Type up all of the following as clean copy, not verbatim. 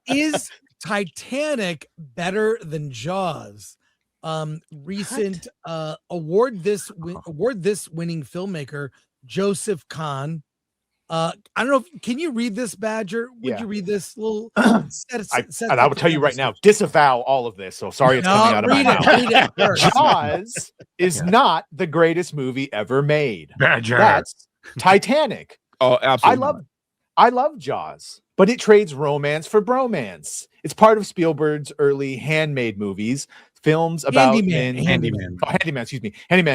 Is Titanic better than Jaws? Recent award this winning filmmaker Joseph Kahn. I don't know if can you read this, Badger? Would you read this little I will tell you right now, disavow all of this. So sorry it's coming out of my mouth. Read it first. Jaws is not the greatest movie ever made. Badger. That's Titanic. Oh, absolutely. I love Jaws, but it trades romance for bromance. It's part of Spielberg's early handmade movies, films about handyman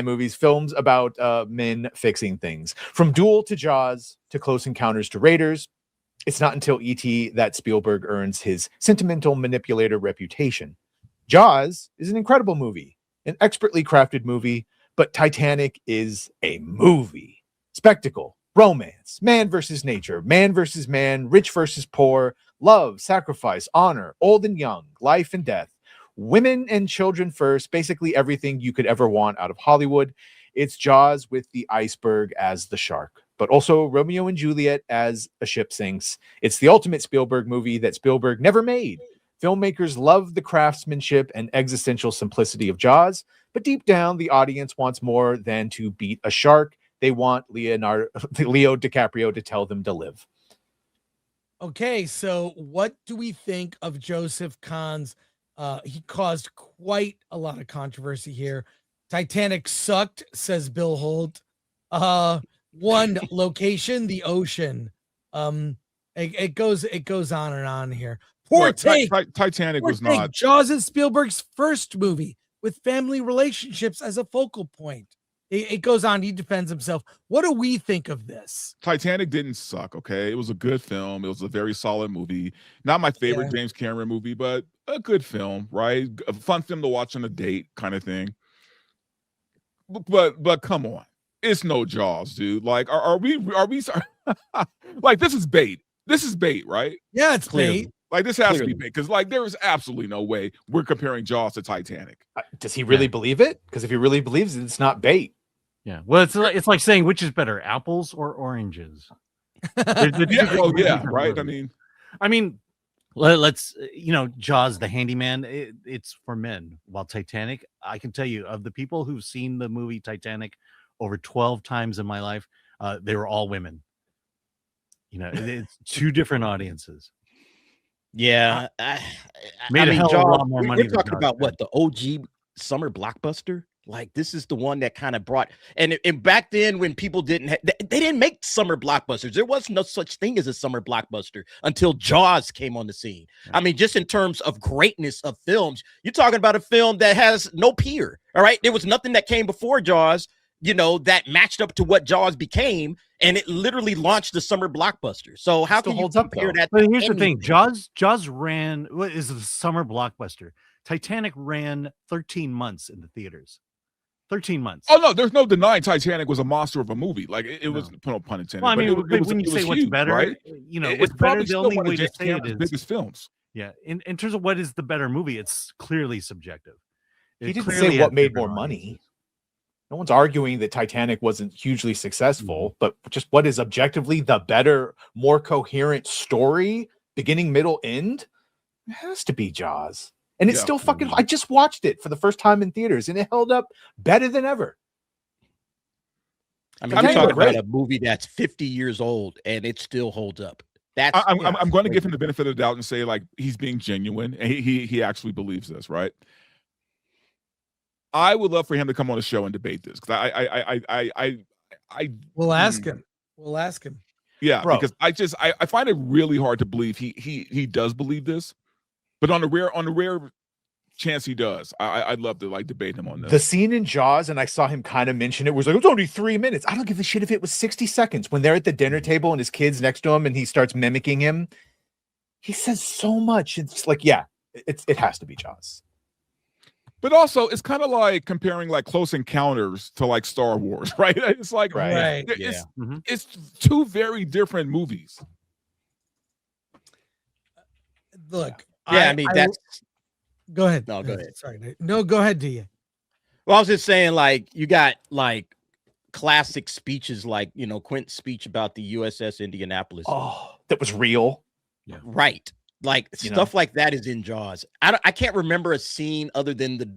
movies, films about men fixing things. From Duel to Jaws to Close Encounters to Raiders, it's not until E.T. that Spielberg earns his sentimental manipulator reputation. Jaws is an incredible movie, an expertly crafted movie, but Titanic is a movie. Spectacle, romance, man versus nature, man versus man, rich versus poor, love, sacrifice, honor, old and young, life and death, women and children first, basically everything you could ever want out of Hollywood. It's Jaws with the iceberg as the shark, but also Romeo and Juliet as a ship sinks. It's the ultimate Spielberg movie that Spielberg never made. Filmmakers love the craftsmanship and existential simplicity of Jaws, but deep down, the audience wants more than to beat a shark. They want Leo DiCaprio to tell them to live. Okay, so what do we think of Joseph Kahn's? He caused quite a lot of controversy here. Titanic sucked, says Bill Holt. One location, the ocean. It goes on and on here. Poor take. Titanic was not. Jaws is Spielberg's first movie with family relationships as a focal point. It goes on. He defends himself. What do we think of this? Titanic didn't suck. Okay, it was a good film. It was a very solid movie. Not my favorite James Cameron movie, but a good film, right? A fun film to watch on a date, kind of thing. But come on, it's no Jaws, dude. Like, are we like this is bait? This is bait, right? Yeah, it's bait. Like this has to be bait because like there is absolutely no way we're comparing Jaws to Titanic. Does he really believe it? Because if he really believes it, it's not bait. Yeah, well, it's like saying which is better, apples or oranges. Right. I mean, let's Jaws, the handyman, it's for men. While Titanic, I can tell you of the people who've seen the movie Titanic over 12 times in my life, they were all women. It's two different audiences. Yeah, Jaws, we're talking about what the OG summer blockbuster. Like this is the one that kind of brought and back then when people they didn't make summer blockbusters. There was no such thing as a summer blockbuster until Jaws came on the scene. Yeah. I mean, just in terms of greatness of films, you're talking about a film that has no peer. All right, there was nothing that came before Jaws, that matched up to what Jaws became, and it literally launched the summer blockbuster. So how can you compare that? But here's the thing: Jaws ran what is the summer blockbuster. Titanic ran 13 months in the theaters. 13 months. Oh no, there's no denying Titanic was a monster of a movie. Like it was, no pun intended. Well, I mean, when you say what's huge, better, right? What's better, the only way to say it is biggest films. Yeah, in terms of what is the better movie, it's clearly subjective. He didn't say what made more money. No one's arguing that Titanic wasn't hugely successful, but just what is objectively the better, more coherent story, beginning, middle, end, it has to be Jaws. And it's still fucking. I just watched it for the first time in theaters, and it held up better than ever. I mean, you're talking about a movie that's 50 years old, and it still holds up. I'm going to give him the benefit of the doubt and say like he's being genuine, and he actually believes this, right? I would love for him to come on the show and debate this because we'll ask him. We'll ask him. Yeah, because I find it really hard to believe he does believe this. But on the rare chance he does, I'd love to like debate him on this. The scene in Jaws, and I saw him kind of mention it, was like, it's only 3 minutes. I don't give a shit if it was 60 seconds. When they're at the dinner table and his kid's next to him and he starts mimicking him, he says so much. It's like, it has to be Jaws. But also, it's kind of like comparing like Close Encounters to like Star Wars, right? It's like, it's two very different movies. Look, I mean, that's. Go ahead. No, go ahead. Sorry. No, go ahead, DA. Well, I was just saying, like, you got like classic speeches, like Quint's speech about the USS Indianapolis. Oh, that was real. Yeah. Right. Like stuff like that is in Jaws. I can't remember a scene other than the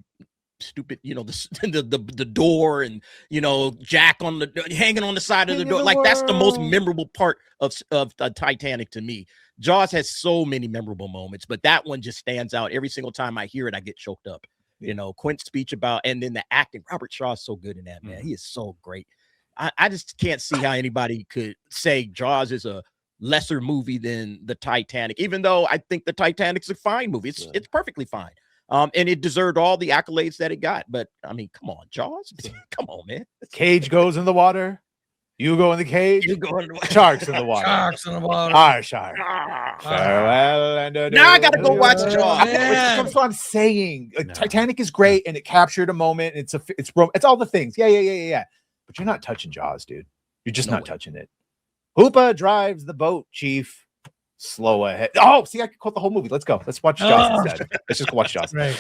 stupid, the door and Jack on the hanging on the side of the door. Like that's the most memorable part of Titanic to me. Jaws has so many memorable moments, but that one just stands out. Every single time I hear it, I get choked up. Quint's speech about, and then the acting. Robert Shaw is so good in that, man. He is so great. I just can't see how anybody could say Jaws is a lesser movie than the Titanic, even though I think the Titanic's a fine movie. It's perfectly fine. And it deserved all the accolades that it got. But I mean, come on, Jaws. Come on, man. Cage goes in the water. You go in the cage. You go in the water. Sharks in the water. Sharks in the water. Our shark. Farewell and adieu. Now I gotta go watch Jaws. That's what I'm saying. Like, Titanic is great, and it captured a moment. It's all the things. Yeah. But you're not touching Jaws, dude. You're just not touching it. Hoopa drives the boat, Chief. Slow ahead. Oh, see, I could quote the whole movie. Let's go. Let's watch Jaws instead. Let's just go watch Jaws. Right.